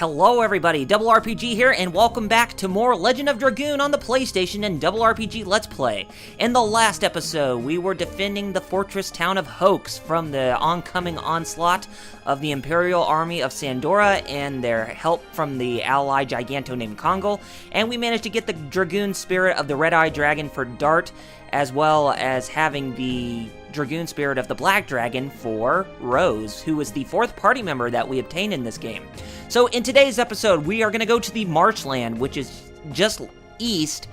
Hello everybody, Double RPG here, and welcome back to more Legend of Dragoon on the PlayStation and Double RPG Let's Play. In the last episode, we were defending the fortress town of Hoax from the oncoming onslaught of the Imperial Army of Sandora and their help from the ally Giganto named Kongol, and we managed to get the Dragoon spirit of the Red-Eyed Dragon for Dart, as well as having the Dragoon spirit of the Black Dragon for Rose, who is the fourth party member that we obtained in this game. So in today's episode, we are going to go to the Marshland, which is just east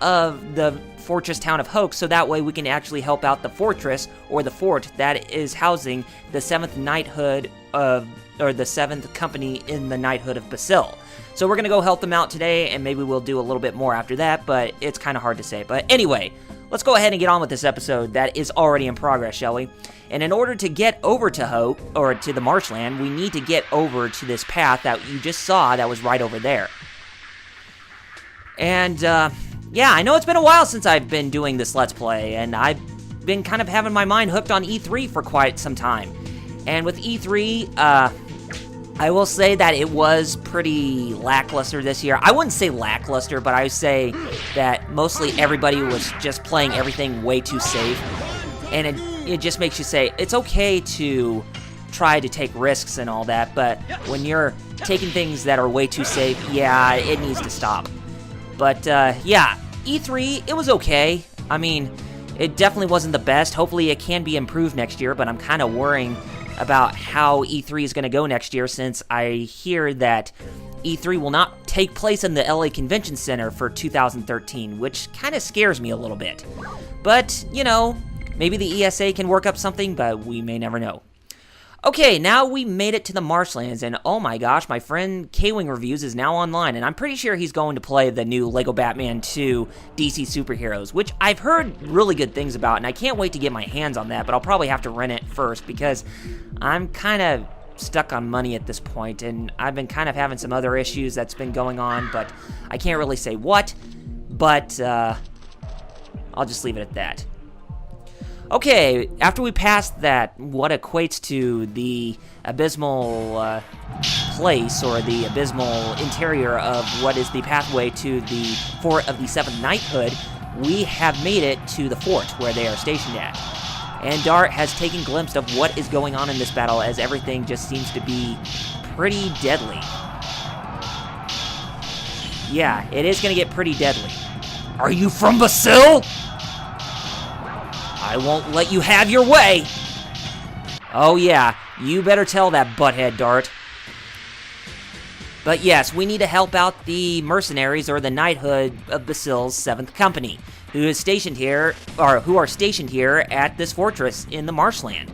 of the fortress town of Hoax, so that way we can actually help out the fortress, or the fort, that is housing the 7th Knighthood of, or the 7th Company in the Knighthood of Basil. So we're going to go help them out today, and maybe we'll do a little bit more after that, but it's kind of hard to say. But anyway, let's go ahead and get on with this episode that is already in progress, shall we? And in order to get over to Hope, or to the Marshland, we need to get over to this path that you just saw that was right over there. And, yeah, I know it's been a while since I've been doing this Let's Play, and I've been kind of having my mind hooked on E3 for quite some time. And with E3, I will say that it was pretty lackluster this year. I wouldn't say lackluster, but I would say that mostly everybody was just playing everything way too safe. And it just makes you say, it's okay to try to take risks and all that, but when you're taking things that are way too safe, yeah, it needs to stop. But, yeah, E3, it was okay. I mean, it definitely wasn't the best. Hopefully it can be improved next year, but I'm kind of worrying about how E3 is going to go next year, since I hear that E3 will not take place in the LA Convention Center for 2013, which kind of scares me a little bit. But, you know, maybe the ESA can work up something, but we may never know. Okay, now we made it to the Marshlands, and oh my gosh, my friend K-Wing Reviews is now online, and I'm pretty sure he's going to play the new LEGO Batman 2 DC Superheroes, which I've heard really good things about, and I can't wait to get my hands on that, but I'll probably have to rent it first, because I'm kind of stuck on money at this point, and I've been kind of having some other issues that's been going on, but I can't really say what, but I'll just leave it at that. Okay, after we passed that, what equates to the abysmal place, or the abysmal interior of what is the pathway to the fort of the 7th Knighthood, we have made it to the fort where they are stationed at. And Dart has taken a glimpse of what is going on in this battle, as everything just seems to be pretty deadly. Yeah, it is going to get pretty deadly. Are you from Basil? I won't let you have your way! Oh yeah, you better tell that butthead, Dart. But yes, we need to help out the mercenaries, or the Knighthood of Basil's 7th Company, who is stationed here, or who are stationed here at this fortress in the Marshland.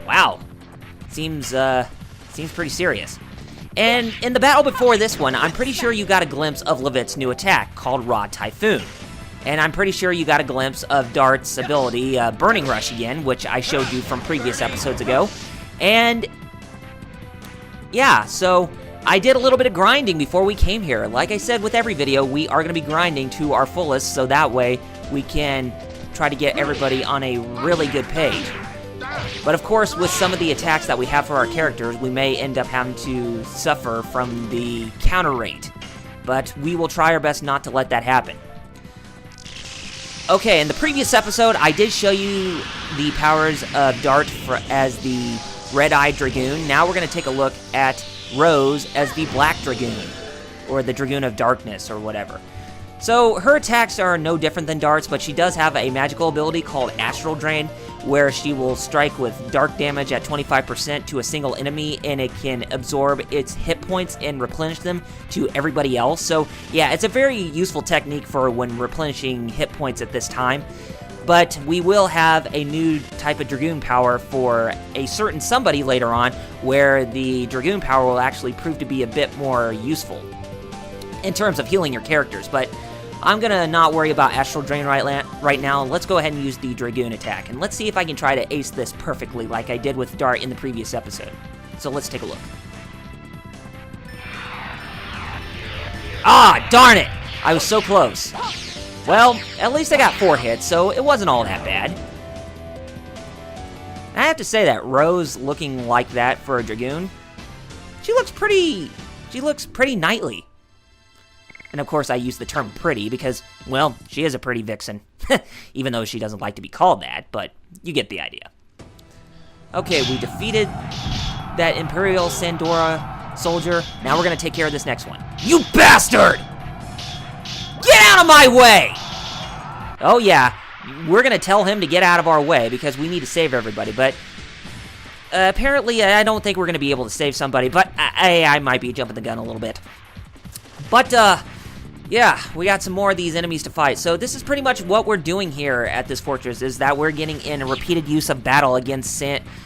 Wow. Seems pretty serious. And in the battle before this one, I'm pretty sure you got a glimpse of Levitt's new attack, called Raw Typhoon. And I'm pretty sure you got a glimpse of Dart's ability, Burning Rush again, which I showed you from previous episodes ago. And, yeah, so I did a little bit of grinding before we came here. Like I said with every video, we are going to be grinding to our fullest, so that way we can try to get everybody on a really good page. But of course, with some of the attacks that we have for our characters, we may end up having to suffer from the counter rate. But we will try our best not to let that happen. Okay, in the previous episode, I did show you the powers of Dart as the Red-Eyed Dragoon. Now we're going to take a look at Rose as the Black Dragoon, or the Dragoon of Darkness, or whatever. So, her attacks are no different than Dart's, but she does have a magical ability called Astral Drain, where she will strike with dark damage at 25% to a single enemy, and it can absorb its hit points and replenish them to everybody else. So, yeah, it's a very useful technique for when replenishing hit points at this time. But we will have a new type of Dragoon power for a certain somebody later on, where the Dragoon power will actually prove to be a bit more useful in terms of healing your characters. But I'm going to not worry about Astral Drain right now. Let's go ahead and use the Dragoon attack, and let's see if I can try to ace this perfectly like I did with Dart in the previous episode. So let's take a look. Ah, darn it! I was so close. Well, at least I got 4 hits, so it wasn't all that bad. I have to say that Rose looking like that for a Dragoon, she looks pretty She looks pretty knightly. And of course I use the term pretty because, well, she is a pretty vixen. Even though she doesn't like to be called that, but you get the idea. Okay, we defeated that Imperial Sandora soldier. Now we're gonna take care of this next one. You bastard! Get out of my way! Oh yeah, we're gonna tell him to get out of our way because we need to save everybody, but apparently I don't think we're gonna be able to save somebody, but I might be jumping the gun a little bit. But, yeah, we got some more of these enemies to fight. So this is pretty much what we're doing here at this fortress, is that we're getting in a repeated use of battle against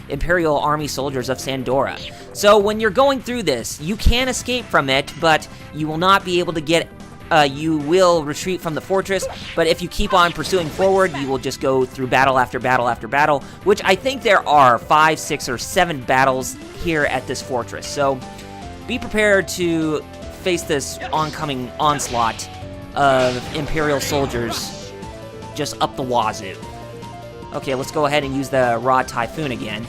Imperial Army soldiers of Sandora. So when you're going through this, you can escape from it, but you will not be able to get, you will retreat from the fortress, but if you keep on pursuing forward, you will just go through battle after battle after battle, which I think there are 5, 6, or 7 battles here at this fortress. So be prepared to face this oncoming onslaught of Imperial soldiers just up the wazoo. Okay, let's go ahead and use the Rod Typhoon again.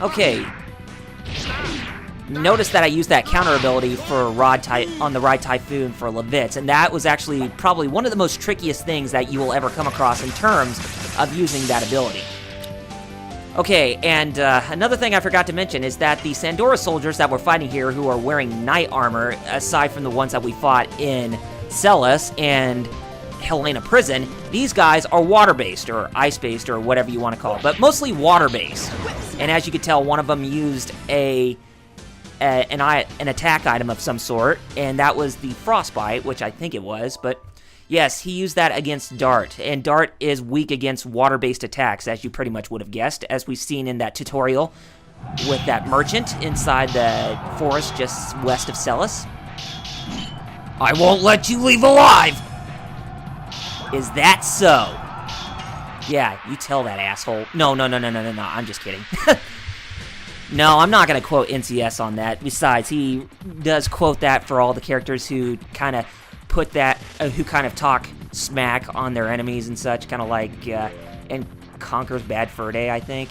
Okay. Notice that I used that counter ability for on the Rod Typhoon for Levitz, and that was actually probably one of the most trickiest things that you will ever come across in terms of using that ability. Okay, and another thing I forgot to mention is that the Sandora soldiers that we're fighting here who are wearing knight armor, aside from the ones that we fought in Celis and Helena Prison, these guys are water-based, or ice-based, or whatever you want to call it, but mostly water-based. And as you can tell, one of them used an attack item of some sort, and that was the Frostbite, which I think it was, but yes, he used that against Dart, and Dart is weak against water-based attacks, as you pretty much would have guessed, as we've seen in that tutorial with that merchant inside the forest just west of Celis. I won't let you leave alive! Is that so? Yeah, you tell that asshole. No, I'm just kidding. No, I'm not going to quote NCS on that. Besides, he does quote that for all the characters who kind of put that, who kind of talk smack on their enemies and such, kind of like in Conker's Bad Fur Day, I think.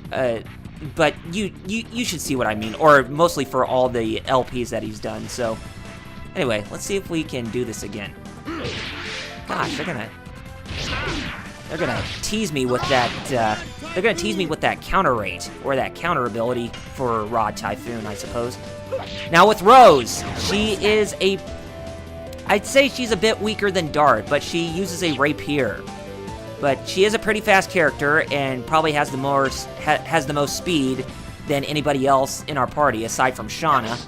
But you should see what I mean, or mostly for all the LPs that he's done. So anyway, let's see if we can do this again. Gosh, they're gonna tease me with that. They're gonna tease me with that counter rate or that counter ability for Rod Typhoon, I suppose. Now with Rose, she is I'd say she's a bit weaker than Dart, but she uses a rapier. But she is a pretty fast character and probably has the most speed than anybody else in our party, aside from Shauna.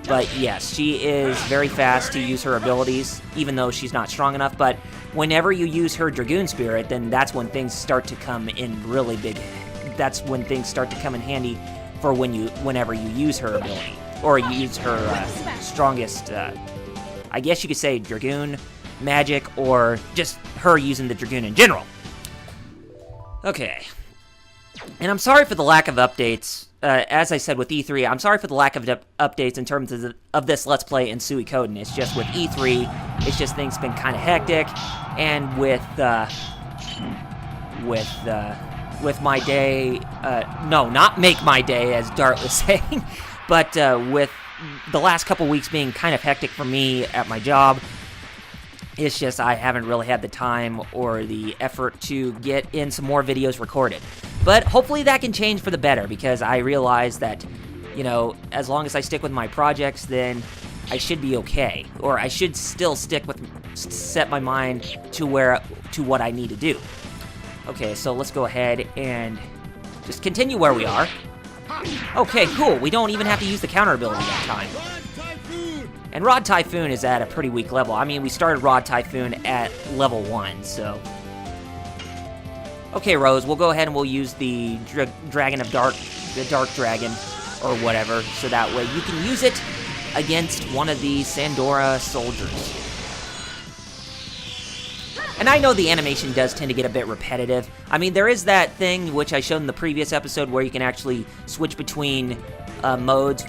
But yes, she is very fast to use her abilities, even though she's not strong enough. But whenever you use her Dragoon Spirit, then that's when things start to come in really big. That's when things start to come in handy for whenever you use her ability. Or you use her strongest, I guess you could say Dragoon, magic, or just her using the Dragoon in general. Okay. And I'm sorry for the lack of updates. As I said with E3, I'm sorry for the lack of updates in terms of this Let's Play in Suikoden. It's just with E3, it's just things been kind of hectic, and with my day, no, not make my day, as Dart was saying, but with the last couple weeks being kind of hectic for me at my job, it's just I haven't really had the time or the effort to get in some more videos recorded. But hopefully that can change for the better, because I realize that, you know, as long as I stick with my projects, then I should be okay. Or I should still set my mind to what I need to do. Okay, so let's go ahead and just continue where we are. Okay, cool. We don't even have to use the counter ability that time. And Rod Typhoon is at a pretty weak level. I mean, we started Rod Typhoon at level 1, so... Okay, Rose, we'll go ahead and we'll use the Dragon of Dark, the Dark Dragon, or whatever, so that way you can use it against one of the Sandora soldiers. And I know the animation does tend to get a bit repetitive. I mean, there is that thing, which I showed in the previous episode, where you can actually switch between modes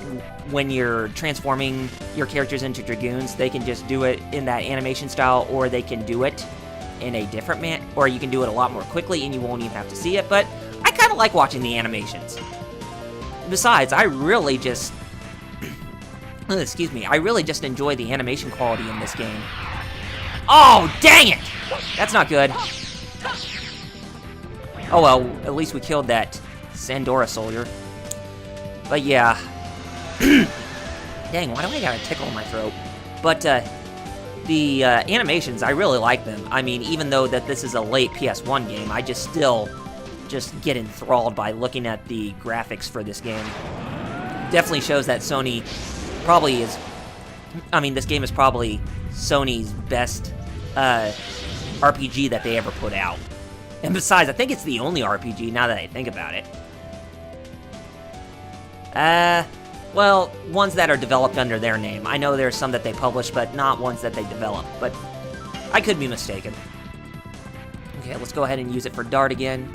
when you're transforming your characters into Dragoons. They can just do it in that animation style, or they can do it in a different or you can do it a lot more quickly and you won't even have to see it, but I kind of like watching the animations. Besides, I really just Excuse me. I really just enjoy the animation quality in this game. Oh, dang it! That's not good. Oh well, at least we killed that Sandora soldier. But yeah. Dang, why do I got a tickle in my throat? But the animations, I really like them. I mean, even though that this is a late PS1 game, I still get enthralled by looking at the graphics for this game. Definitely shows that Sony probably is... I mean, this game is probably Sony's best RPG that they ever put out. And besides, I think it's the only RPG, now that I think about it. Well, ones that are developed under their name. I know there's some that they publish, but not ones that they develop. But I could be mistaken. Okay, let's go ahead and use it for Dart again.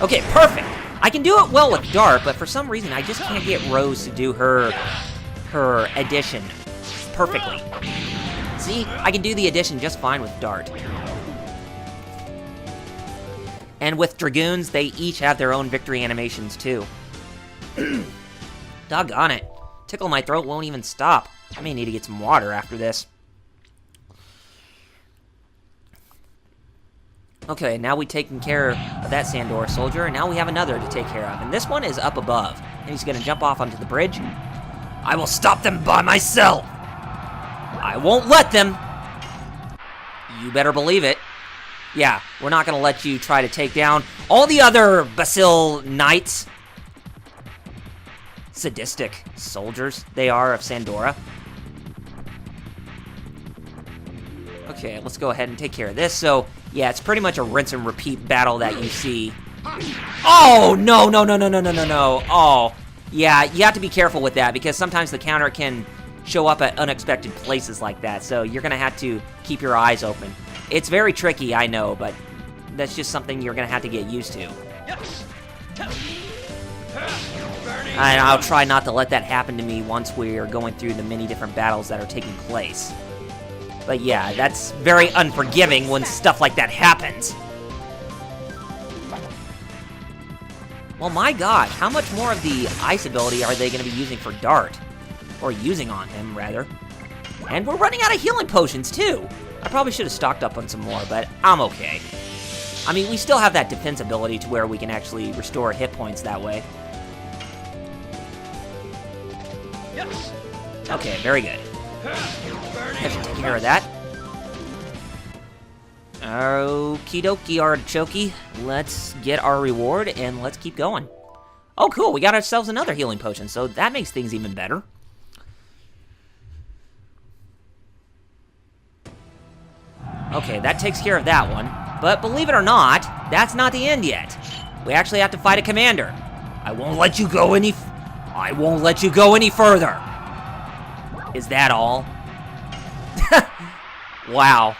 Okay, perfect! I can do it well with Dart, but for some reason I just can't get Rose to do her addition perfectly. See, I can do the addition just fine with Dart. And with Dragoons, they each have their own victory animations too. Doggone it. Tickle my throat won't even stop. I may need to get some water after this. Okay, now we've taken care of that Sandora soldier, and now we have another to take care of. And this one is up above, and he's going to jump off onto the bridge. I will stop them by myself! I won't let them! You better believe it. Yeah, we're not going to let you try to take down all the other Basil knights. Sadistic soldiers they are of Sandora. Okay, let's go ahead and take care of this. So, yeah, it's pretty much a rinse and repeat battle that you see. Oh, no, no, no, no, no, no, no, no. Oh, yeah, you have to be careful with that because sometimes the counter can show up at unexpected places like that. So you're going to have to keep your eyes open. It's very tricky, I know, but that's just something you're going to have to get used to. And I'll try not to let that happen to me once we're going through the many different battles that are taking place. But yeah, that's very unforgiving when stuff like that happens. Well, my god, how much more of the ice ability are they going to be using for Dart? Or using on him, rather. And we're running out of healing potions, too. I probably should have stocked up on some more, but I'm okay. I mean, we still have that defense ability to where we can actually restore hit points that way. Okay, very good. Have to take care of that. Okie dokie, artichoke. Let's get our reward and let's keep going. Oh, cool. We got ourselves another healing potion, so that makes things even better. Okay, that takes care of that one. But believe it or not, that's not the end yet. We actually have to fight a commander. I won't let you go any further. Is that all? Wow.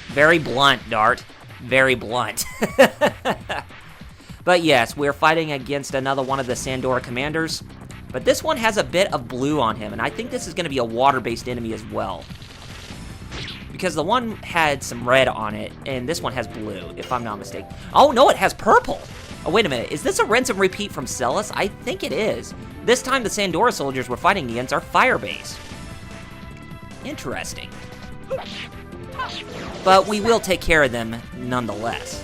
Very blunt, Dart. Very blunt. But yes, we're fighting against another one of the Sandora commanders. But this one has a bit of blue on him, and I think this is going to be a water-based enemy as well. Because the one had some red on it, and this one has blue, if I'm not mistaken. Oh, no, it has purple! Oh, wait a minute. Is this a rinse and repeat from Celis? I think it is. This time the Sandora soldiers we're fighting against are fire-based. Interesting. But we will take care of them nonetheless.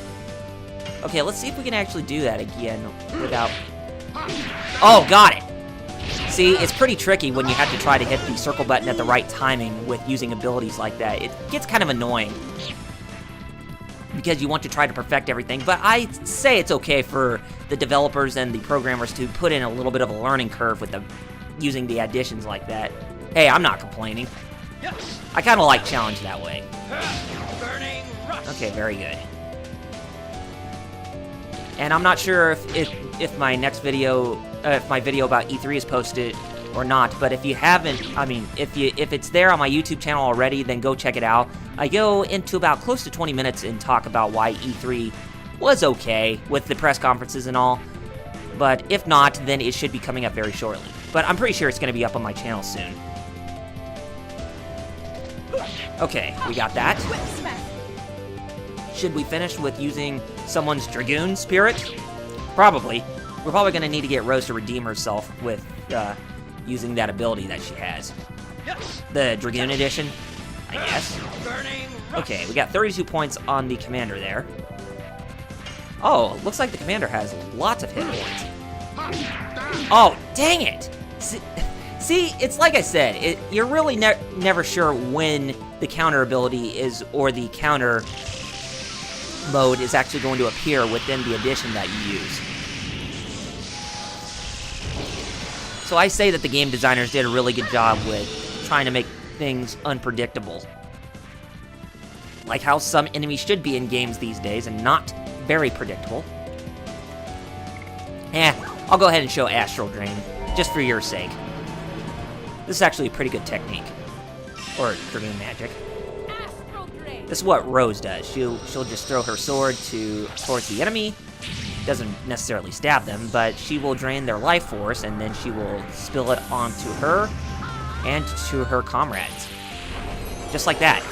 Okay, let's see if we can actually do that again without... Oh, got it! See, it's pretty tricky when you have to try to hit the circle button at the right timing with using abilities like that. It gets kind of annoying. Because you want to try to perfect everything, but I say it's okay for the developers and the programmers to put in a little bit of a learning curve with using the additions like that. Hey, I'm not complaining. I kind of like challenge that way. Okay, very good. And I'm not sure if my next video, if my video about E3 is posted or not, but if you haven't, I mean, if it's there on my YouTube channel already, then go check it out. I go into about close to 20 minutes and talk about why E3 was okay with the press conferences and all, but if not, then it should be coming up very shortly. But I'm pretty sure it's going to be up on my channel soon. Okay, we got that. Should we finish with using someone's Dragoon spirit? Probably. we're probably going to need to get Rose to redeem herself with using that ability that she has. The Dragoon edition, I guess. Okay, we got 32 points on the commander there. Oh, looks like the commander has lots of hit points. Oh, dang it! See, it's like I said, you're really never sure when the counter ability is, or the counter mode is actually going to appear within the edition that you use. So I say that the game designers did a really good job with trying to make things unpredictable. Like how some enemies should be in games these days and not very predictable. I'll go ahead and show Astral Drain, just for your sake. This is actually a pretty good technique. Or Dragoon magic. This is what Rose does. She'll just throw her sword towards the enemy. Doesn't necessarily stab them, but she will drain their life force, and then she will spill it onto her and to her comrades. Just like that.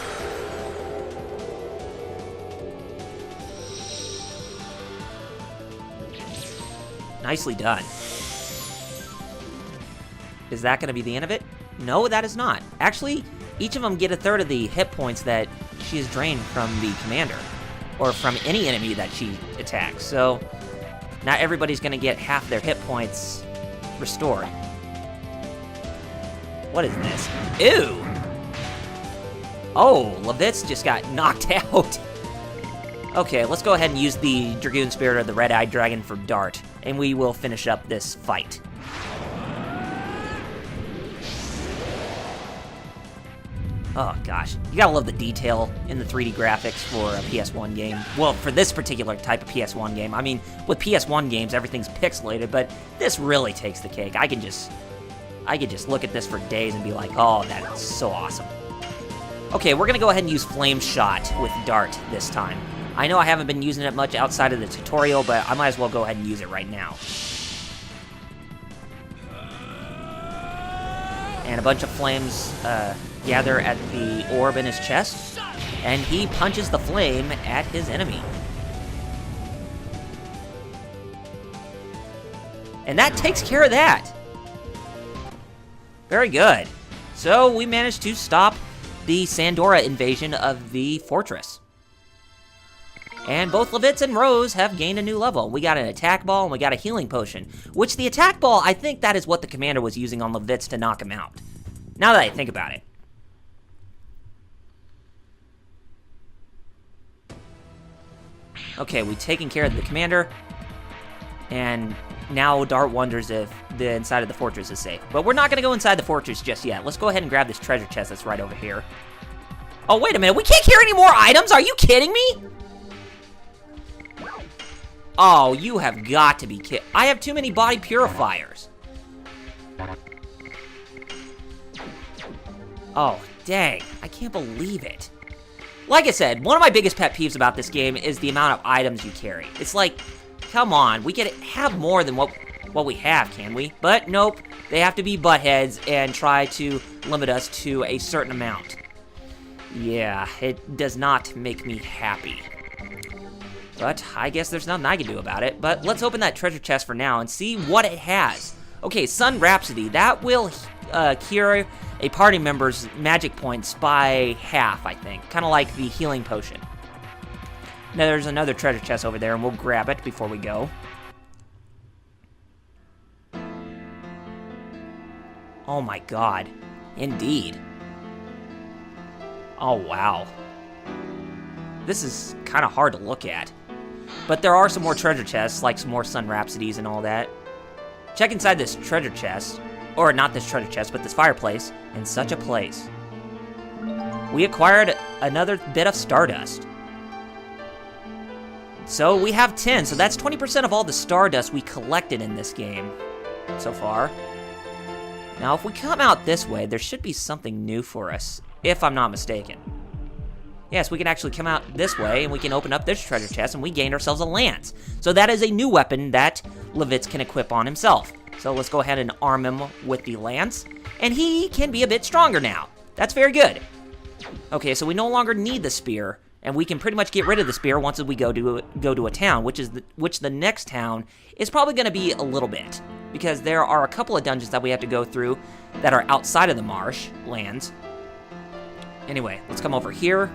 Nicely done. Is that going to be the end of it? No, that is not. Actually, each of them get a third of the hit points that she has drained from the commander, or from any enemy that she attacks. So, not everybody's going to get half their hit points restored. What is this? Ew! Oh, Levitz just got knocked out. Okay, let's go ahead and use the Dragoon Spirit of the Red-Eyed Dragon for Dart, and we will finish up this fight. Oh gosh, you gotta love the detail in the 3D graphics for a PS1 game. Well, for this particular type of PS1 game. I mean, with PS1 games, everything's pixelated, but this really takes the cake. I could just look at this for days and be like, oh, that's so awesome. Okay, we're gonna go ahead and use Flame Shot with Dart this time. I know I haven't been using it much outside of the tutorial, but I might as well go ahead and use it right now. And a bunch of flames gather at the orb in his chest, and he punches the flame at his enemy. And that takes care of that. Very good. So we managed to stop the Sandora invasion of the fortress. And both Levitz and Rose have gained a new level. We got an attack ball and we got a healing potion, which the attack ball, I think that is what the commander was using on Levitz to knock him out. Now that I think about it. Okay, we've taken care of the commander, and now Dart wonders if the inside of the fortress is safe. But we're not going to go inside the fortress just yet. Let's go ahead and grab this treasure chest that's right over here. Oh, wait a minute. We can't carry any more items? Are you kidding me? Oh, you have got to be kidding. I have too many body purifiers. Oh, dang. I can't believe it. Like I said, one of my biggest pet peeves about this game is the amount of items you carry. It's like, come on, we could have more than what we have, can we? But nope, they have to be buttheads and try to limit us to a certain amount. Yeah, it does not make me happy. But I guess there's nothing I can do about it. But let's open that treasure chest for now and see what it has. Okay, Sun Rhapsody, that will cure a party member's magic points by half, I think. Kind of like the healing potion. Now there's another treasure chest over there, and we'll grab it before we go. Oh my god. Indeed. Oh wow. This is kind of hard to look at. But there are some more treasure chests, like some more Sun Rhapsodies and all that. Check inside this treasure chest, or not this treasure chest, but this fireplace, in such a place. We acquired another bit of Stardust. So we have 10, so that's 20% of all the Stardust we collected in this game so far. Now, if we come out this way, there should be something new for us, if I'm not mistaken. Yes, we can actually come out this way, and we can open up this treasure chest, and we gained ourselves a lance. So that is a new weapon that Levitz can equip on himself. So let's go ahead and arm him with the lance, and he can be a bit stronger now. That's very good. Okay, so we no longer need the spear And we can pretty much get rid of the spear once we go to a town, which the next town is probably going to be a little bit, because there are a couple of dungeons that we have to go through that are outside of the marshlands. Anyway, let's come over here.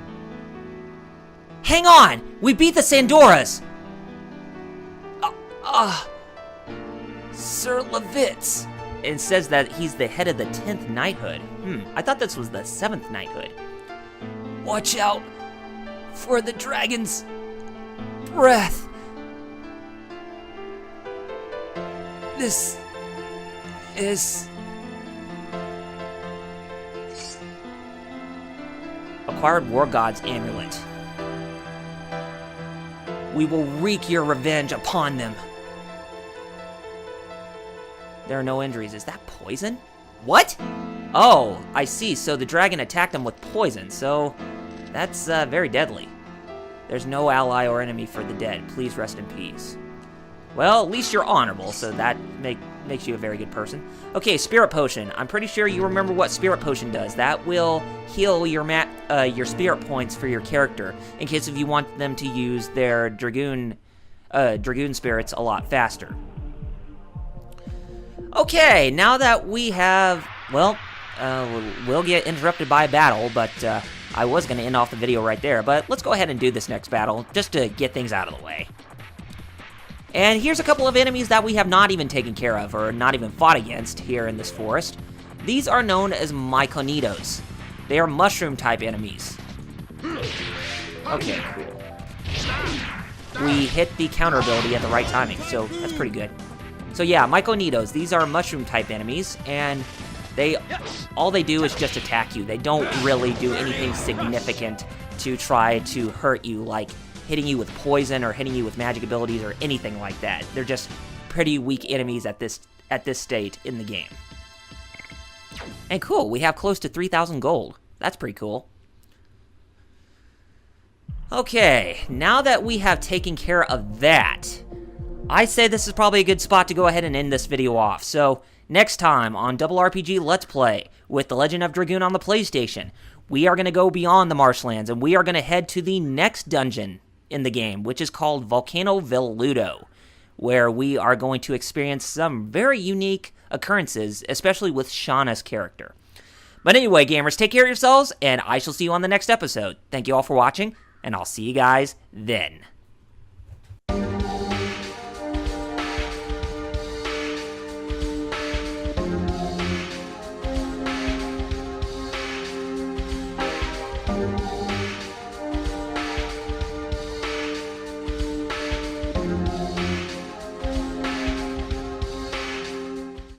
Hang on! We beat the Sandoras! Sir Levitz. It says that he's the head of the 10th knighthood. I thought this was the 7th knighthood. Watch out for the dragon's breath. This is... Acquired War God's Amulet. We will wreak your revenge upon them. There are no injuries. Is that poison? What? Oh, I see. So the dragon attacked him with poison. So that's very deadly. There's no ally or enemy for the dead. Please rest in peace. Well, at least you're honorable, so that makes you a very good person. Okay, Spirit Potion. I'm pretty sure you remember what Spirit Potion does. That will heal your spirit points for your character, in case if you want them to use their Dragoon spirits a lot faster. Okay, now that we have, well, we'll get interrupted by a battle, but I was going to end off the video right there, but let's go ahead and do this next battle, just to get things out of the way. And here's a couple of enemies that we have not even taken care of, or not even fought against here in this forest. These are known as Myconidos. They are mushroom-type enemies. Okay, cool. We hit the counter ability at the right timing, so that's pretty good. So yeah, Myconidos, these are mushroom-type enemies, and all they do is just attack you. They don't really do anything significant to try to hurt you, like hitting you with poison or hitting you with magic abilities or anything like that. They're just pretty weak enemies at this state in the game. And cool, we have close to 3,000 gold. That's pretty cool. Okay, now that we have taken care of that, I say this is probably a good spot to go ahead and end this video off. So, next time on RRPG Let's Play with The Legend of Dragoon on the PlayStation, we are going to go beyond the marshlands, and we are going to head to the next dungeon in the game, which is called Volcano Veludo, where we are going to experience some very unique occurrences, especially with Shauna's character. But anyway, gamers, take care of yourselves, and I shall see you on the next episode. Thank you all for watching, and I'll see you guys then.